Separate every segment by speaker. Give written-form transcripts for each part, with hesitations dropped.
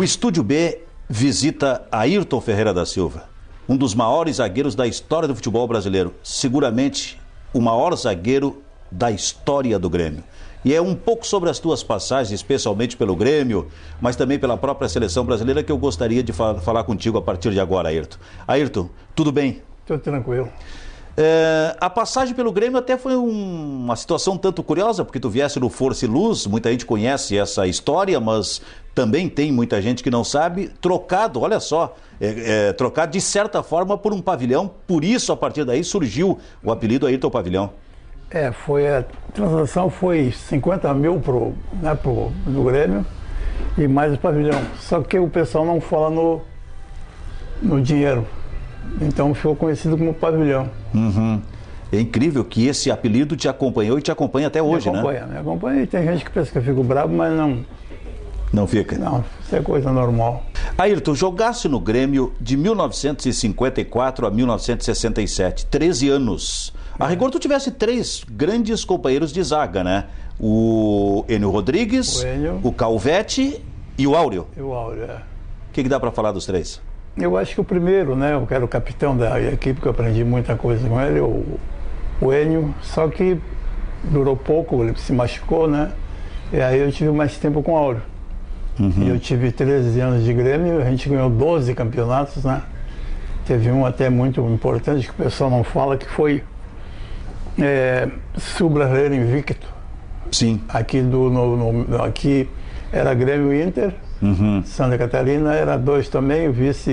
Speaker 1: O Estúdio B visita Ayrton Ferreira da Silva, um dos maiores zagueiros da história do futebol brasileiro, seguramente o maior zagueiro da história do Grêmio. E é um pouco sobre as tuas passagens, especialmente pelo Grêmio, mas também pela própria seleção brasileira, que eu gostaria de falar contigo a partir de agora, Ayrton. Ayrton, tudo bem?
Speaker 2: Tudo tranquilo.
Speaker 1: A passagem pelo Grêmio até foi uma situação tanto curiosa, porque tu viesse no Força e Luz, muita gente conhece essa história, mas também tem muita gente que não sabe, trocado, olha só, trocado de certa forma por um pavilhão, por isso a partir daí surgiu o apelido Ayrton Pavilhão.
Speaker 2: A transação foi 50 mil do Grêmio e mais o pavilhão, só que o pessoal não fala no dinheiro. Então ficou conhecido como pavilhão.
Speaker 1: Uhum. É incrível que esse apelido te acompanhou e te acompanha até hoje, né?
Speaker 2: Me acompanha. E tem gente que pensa que eu fico bravo, mas não.
Speaker 1: Não fica?
Speaker 2: Não, isso é coisa normal.
Speaker 1: Ayrton, jogasse no Grêmio de 1954 a 1967, 13 anos. A rigor, tu tivesse 3 grandes companheiros de zaga, né? O Enio Rodrigues, o Calvete e o Áureo.
Speaker 2: E o Áureo, é.
Speaker 1: O que dá para falar dos 3?
Speaker 2: Eu acho que o primeiro, né, eu era o capitão da equipe, que eu aprendi muita coisa com ele, o Enio, só que durou pouco, ele se machucou, né, e aí eu tive mais tempo com o Áureo. Uhum. E eu tive 13 anos de Grêmio, a gente ganhou 12 campeonatos, né, teve um até muito importante, que o pessoal não fala, que foi Sul Brasileiro Invicto. Sim. Aqui, aqui era Grêmio e Inter. Uhum. Santa Catarina era 2 também, vice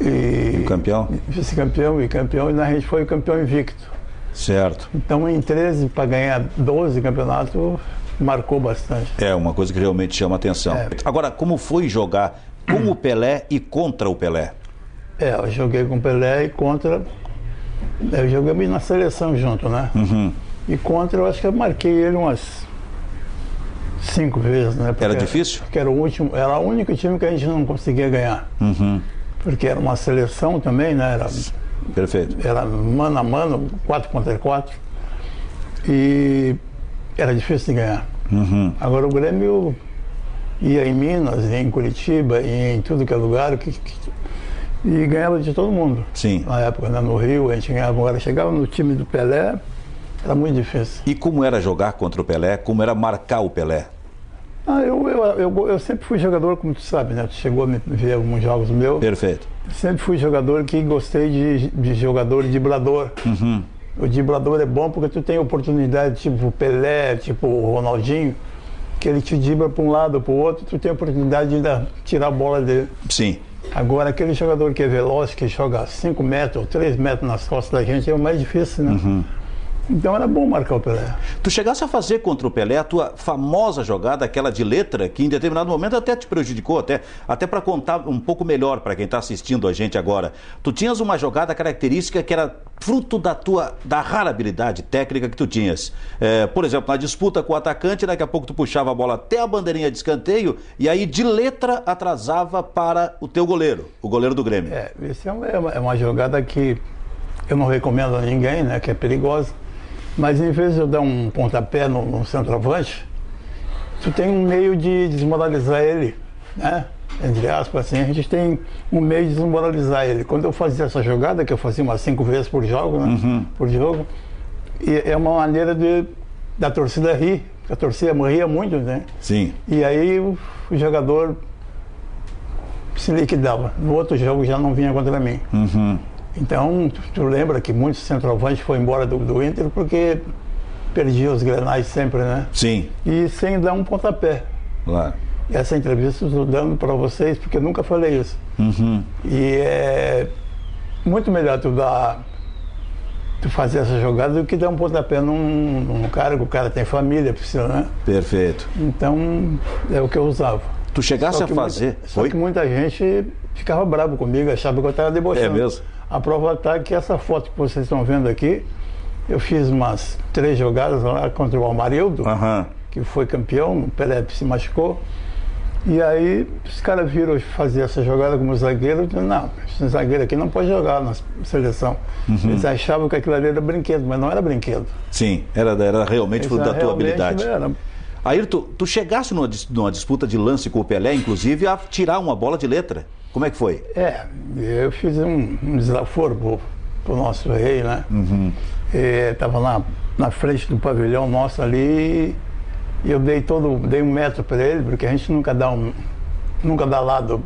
Speaker 2: e campeão. Vice-campeão e campeão, e a gente foi o campeão invicto. Certo. Então em 13 para ganhar 12 campeonatos marcou bastante. É uma coisa que realmente chama atenção. Agora, como foi jogar com o Pelé e contra o Pelé? Eu joguei com o Pelé e contra. Eu joguei na seleção junto, né? Uhum. E contra, eu acho que eu marquei ele umas 5 vezes, né? Porque era difícil? Porque era o único time que a gente não conseguia ganhar. Uhum. Porque era uma seleção também, né? Perfeito. Era mano a mano, 4 contra 4. E era difícil de ganhar. Uhum. Agora o Grêmio ia em Minas, ia em Curitiba, ia em tudo que é lugar, e ganhava de todo mundo. Sim. Na época, né? No Rio, a gente ganhava. Agora chegava no time do Pelé, era muito difícil. E como era jogar contra o Pelé? Como era marcar o Pelé? Eu sempre fui jogador, como tu sabe, né? Tu chegou a me ver alguns jogos meus. Perfeito. Sempre fui jogador que gostei de jogador driblador. Uhum. O driblador é bom porque tu tem oportunidade, tipo o Pelé, tipo o Ronaldinho, que ele te dribla para um lado ou para o outro, tu tem a oportunidade de tirar a bola dele. Sim. Agora, aquele jogador que é veloz, que joga 5 metros ou 3 metros nas costas da gente, é o mais difícil, né? Uhum. Então era bom marcar o Pelé. Tu chegasse a fazer contra o Pelé a tua famosa jogada, aquela de letra, que em determinado momento até te prejudicou, até para contar um pouco melhor para quem está assistindo a gente agora. Tu tinhas uma jogada característica que era fruto da rara habilidade técnica que tu tinhas. Por exemplo, na disputa com o atacante, daqui a pouco tu puxava a bola até a bandeirinha de escanteio e aí de letra atrasava para o teu goleiro, o goleiro do Grêmio. Isso é uma jogada que eu não recomendo a ninguém, né, que é perigosa. Mas em vez de eu dar um pontapé no centroavante, tu tem um meio de desmoralizar ele, né? Entre aspas, assim, a gente tem um meio de desmoralizar ele. Quando eu fazia essa jogada, que eu fazia umas 5 vezes por jogo, né? Uhum. Por jogo, e é uma maneira da torcida rir, a torcida ria muito, né? Sim. E aí o jogador se liquidava. No outro jogo já não vinha contra mim. Uhum. Então, tu lembra que muitos centroavantes foram embora do Inter porque perdiam os grenais sempre, né? Sim. E sem dar um pontapé. Claro. Essa entrevista eu estou dando para vocês porque eu nunca falei isso. Uhum. E é muito melhor tu fazer essa jogada do que dar um pontapé num cara que o cara tem família, precisa, né? Perfeito. Então, é o que eu usava. Tu chegasse a fazer... Só que muita gente ficava bravo comigo, achava que eu estava debochando. É mesmo? A prova está que essa foto que vocês estão vendo aqui, eu fiz umas 3 jogadas lá contra o Amarildo, que foi campeão, o Pelé se machucou. E aí os caras viram fazer essa jogada como zagueiro, e não, esse zagueiro aqui não pode jogar na seleção. Uhum. Eles achavam que aquilo ali era brinquedo, mas não era brinquedo. Sim, era realmente fruto da tua habilidade.
Speaker 1: Ayrton, tu chegasse numa disputa de lance com o Pelé, inclusive, a tirar uma bola de letra. Como é que foi?
Speaker 2: Eu fiz um desaforo pro nosso rei, né? Estava na frente do pavilhão nosso ali e eu dei 1 metro para ele, porque a gente nunca dá lado.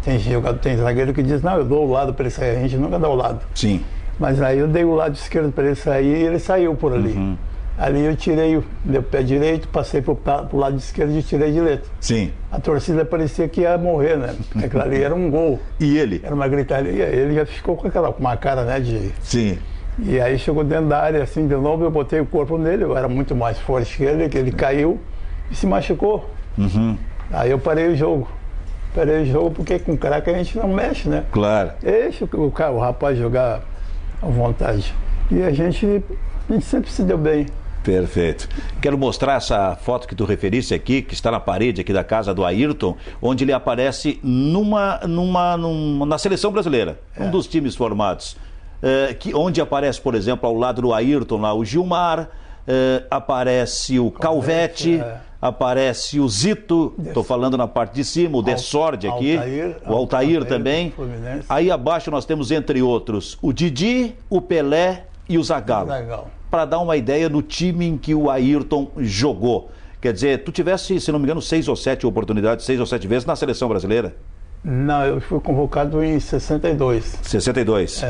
Speaker 2: Tem zagueiro que diz, não, eu dou o lado para ele sair, a gente nunca dá o lado.
Speaker 1: Sim.
Speaker 2: Mas aí eu dei o lado esquerdo para ele sair e ele saiu por ali. Ali eu tirei, dei o pé direito, passei pro lado esquerdo e tirei de letra.
Speaker 1: Sim.
Speaker 2: A torcida parecia que ia morrer, né? Aquilo ali era um gol.
Speaker 1: E ele?
Speaker 2: Era uma gritaria. Ele já ficou com uma cara, né, de...
Speaker 1: Sim.
Speaker 2: E aí chegou dentro da área, assim, de novo, eu botei o corpo nele, eu era muito mais forte que ele caiu e se machucou. Aí eu parei o jogo. Porque com craque a gente não mexe, né?
Speaker 1: Claro.
Speaker 2: Deixa o rapaz jogar à vontade. E a gente sempre se deu bem.
Speaker 1: Perfeito. Quero mostrar essa foto que tu referiste aqui, que está na parede aqui da casa do Ayrton, onde ele aparece na seleção brasileira, um dos times formados. Onde aparece, por exemplo, ao lado do Ayrton lá o Gilmar, aparece o Calvete, aparece o Zito, estou falando na parte de cima, o Dessordi aqui, o Altair também. Aí abaixo nós temos, entre outros, o Didi, o Pelé e o Zagallo. Para dar uma ideia do time em que o Ayrton jogou. Quer dizer, tu tivesse, se não me engano, 6 ou 7 oportunidades, 6 ou 7 vezes na seleção brasileira?
Speaker 2: Não, eu fui convocado em 62.
Speaker 1: 62?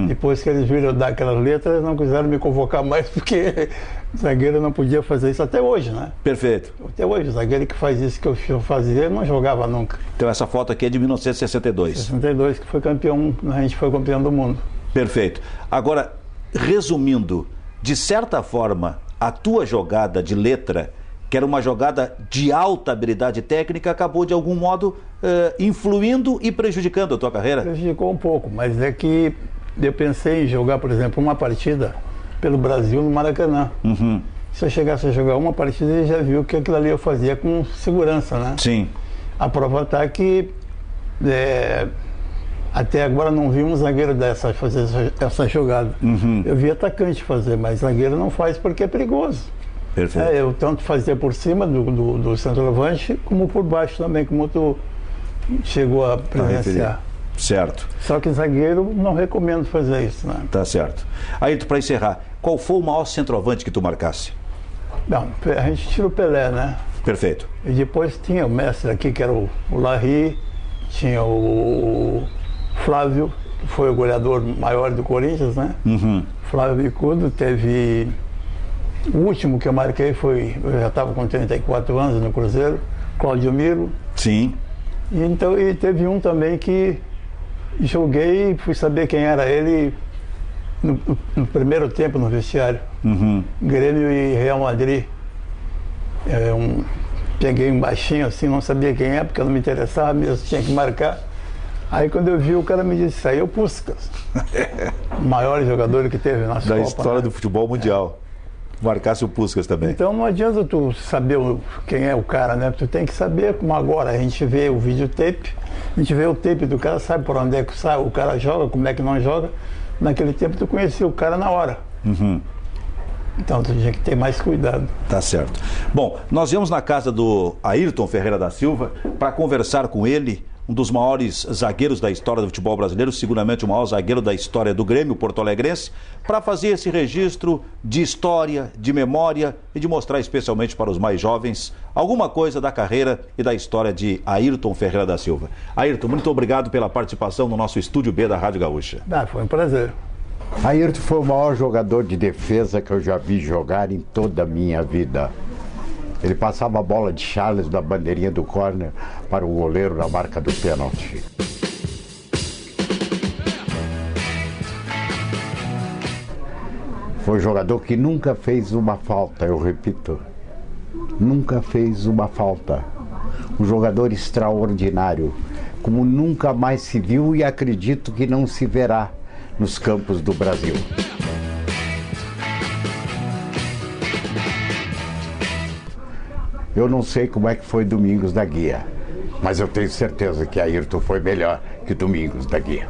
Speaker 2: Depois que eles viram dar aquelas letras, não quiseram me convocar mais, porque o zagueiro não podia fazer isso até hoje, né?
Speaker 1: Perfeito.
Speaker 2: Até hoje, o zagueiro que faz isso que eu fazia, não jogava nunca.
Speaker 1: Então essa foto aqui é de 1962.
Speaker 2: 62, que foi campeão, a gente foi campeão do mundo.
Speaker 1: Perfeito. Agora, resumindo, de certa forma, a tua jogada de letra, que era uma jogada de alta habilidade técnica, acabou de algum modo influindo e prejudicando a tua carreira?
Speaker 2: Prejudicou um pouco, mas é que eu pensei em jogar, por exemplo, uma partida pelo Brasil no Maracanã. Se eu chegasse a jogar uma partida, ele já viu que aquilo ali eu fazia com segurança, né?
Speaker 1: Sim.
Speaker 2: A prova está que até agora não vi um zagueiro fazer essa jogada. Eu vi atacante fazer, mas zagueiro não faz porque é perigoso.
Speaker 1: Perfeito.
Speaker 2: Eu tanto fazia por cima do centroavante, como por baixo também, como tu chegou a presenciar.
Speaker 1: Certo.
Speaker 2: Só que zagueiro não recomendo fazer isso, né?
Speaker 1: Tá certo. Aí, para encerrar, qual foi o maior centroavante que tu marcasse?
Speaker 2: Não, a gente tira o Pelé, né?
Speaker 1: Perfeito.
Speaker 2: E depois tinha o mestre aqui, que era o Larry, tinha o Flávio, que foi o goleador maior do Corinthians, né? Flávio Bicudo. Teve... O último que eu marquei eu já estava com 34 anos no Cruzeiro, Cláudio Miro.
Speaker 1: Sim.
Speaker 2: E teve um também que joguei e fui saber quem era ele no primeiro tempo no vestiário. Grêmio e Real Madrid. Peguei um baixinho assim, não sabia quem é, porque eu não me interessava mesmo, tinha que marcar. Aí quando eu vi, o cara me disse, aí é o Puskás. O maior jogador que teve na Copa,
Speaker 1: história, né? Do futebol mundial. Marcasse o Puskás também.
Speaker 2: Então não adianta tu saber quem é o cara, né? Tu tem que saber, como agora a gente vê o videotape, a gente vê o tape do cara, sabe por onde é que o cara joga, como é que não joga. Naquele tempo tu conhecia o cara na hora. Então tu tinha que ter mais cuidado.
Speaker 1: Tá certo. Bom, nós viemos na casa do Ayrton Ferreira da Silva para conversar com ele, um dos maiores zagueiros da história do futebol brasileiro, seguramente o maior zagueiro da história do Grêmio porto-alegrense, para fazer esse registro de história, de memória e de mostrar especialmente para os mais jovens alguma coisa da carreira e da história de Ayrton Ferreira da Silva. Ayrton, muito obrigado pela participação no nosso Estúdio B da Rádio Gaúcha.
Speaker 2: Foi um prazer.
Speaker 3: Ayrton foi o maior jogador de defesa que eu já vi jogar em toda a minha vida. Ele passava a bola de Charles da bandeirinha do córner para o goleiro na marca do pênalti. Foi um jogador que nunca fez uma falta, eu repito. Nunca fez uma falta. Um jogador extraordinário, como nunca mais se viu e acredito que não se verá nos campos do Brasil. Eu não sei como é que foi Domingos da Guia, mas eu tenho certeza que Ayrton foi melhor que Domingos da Guia.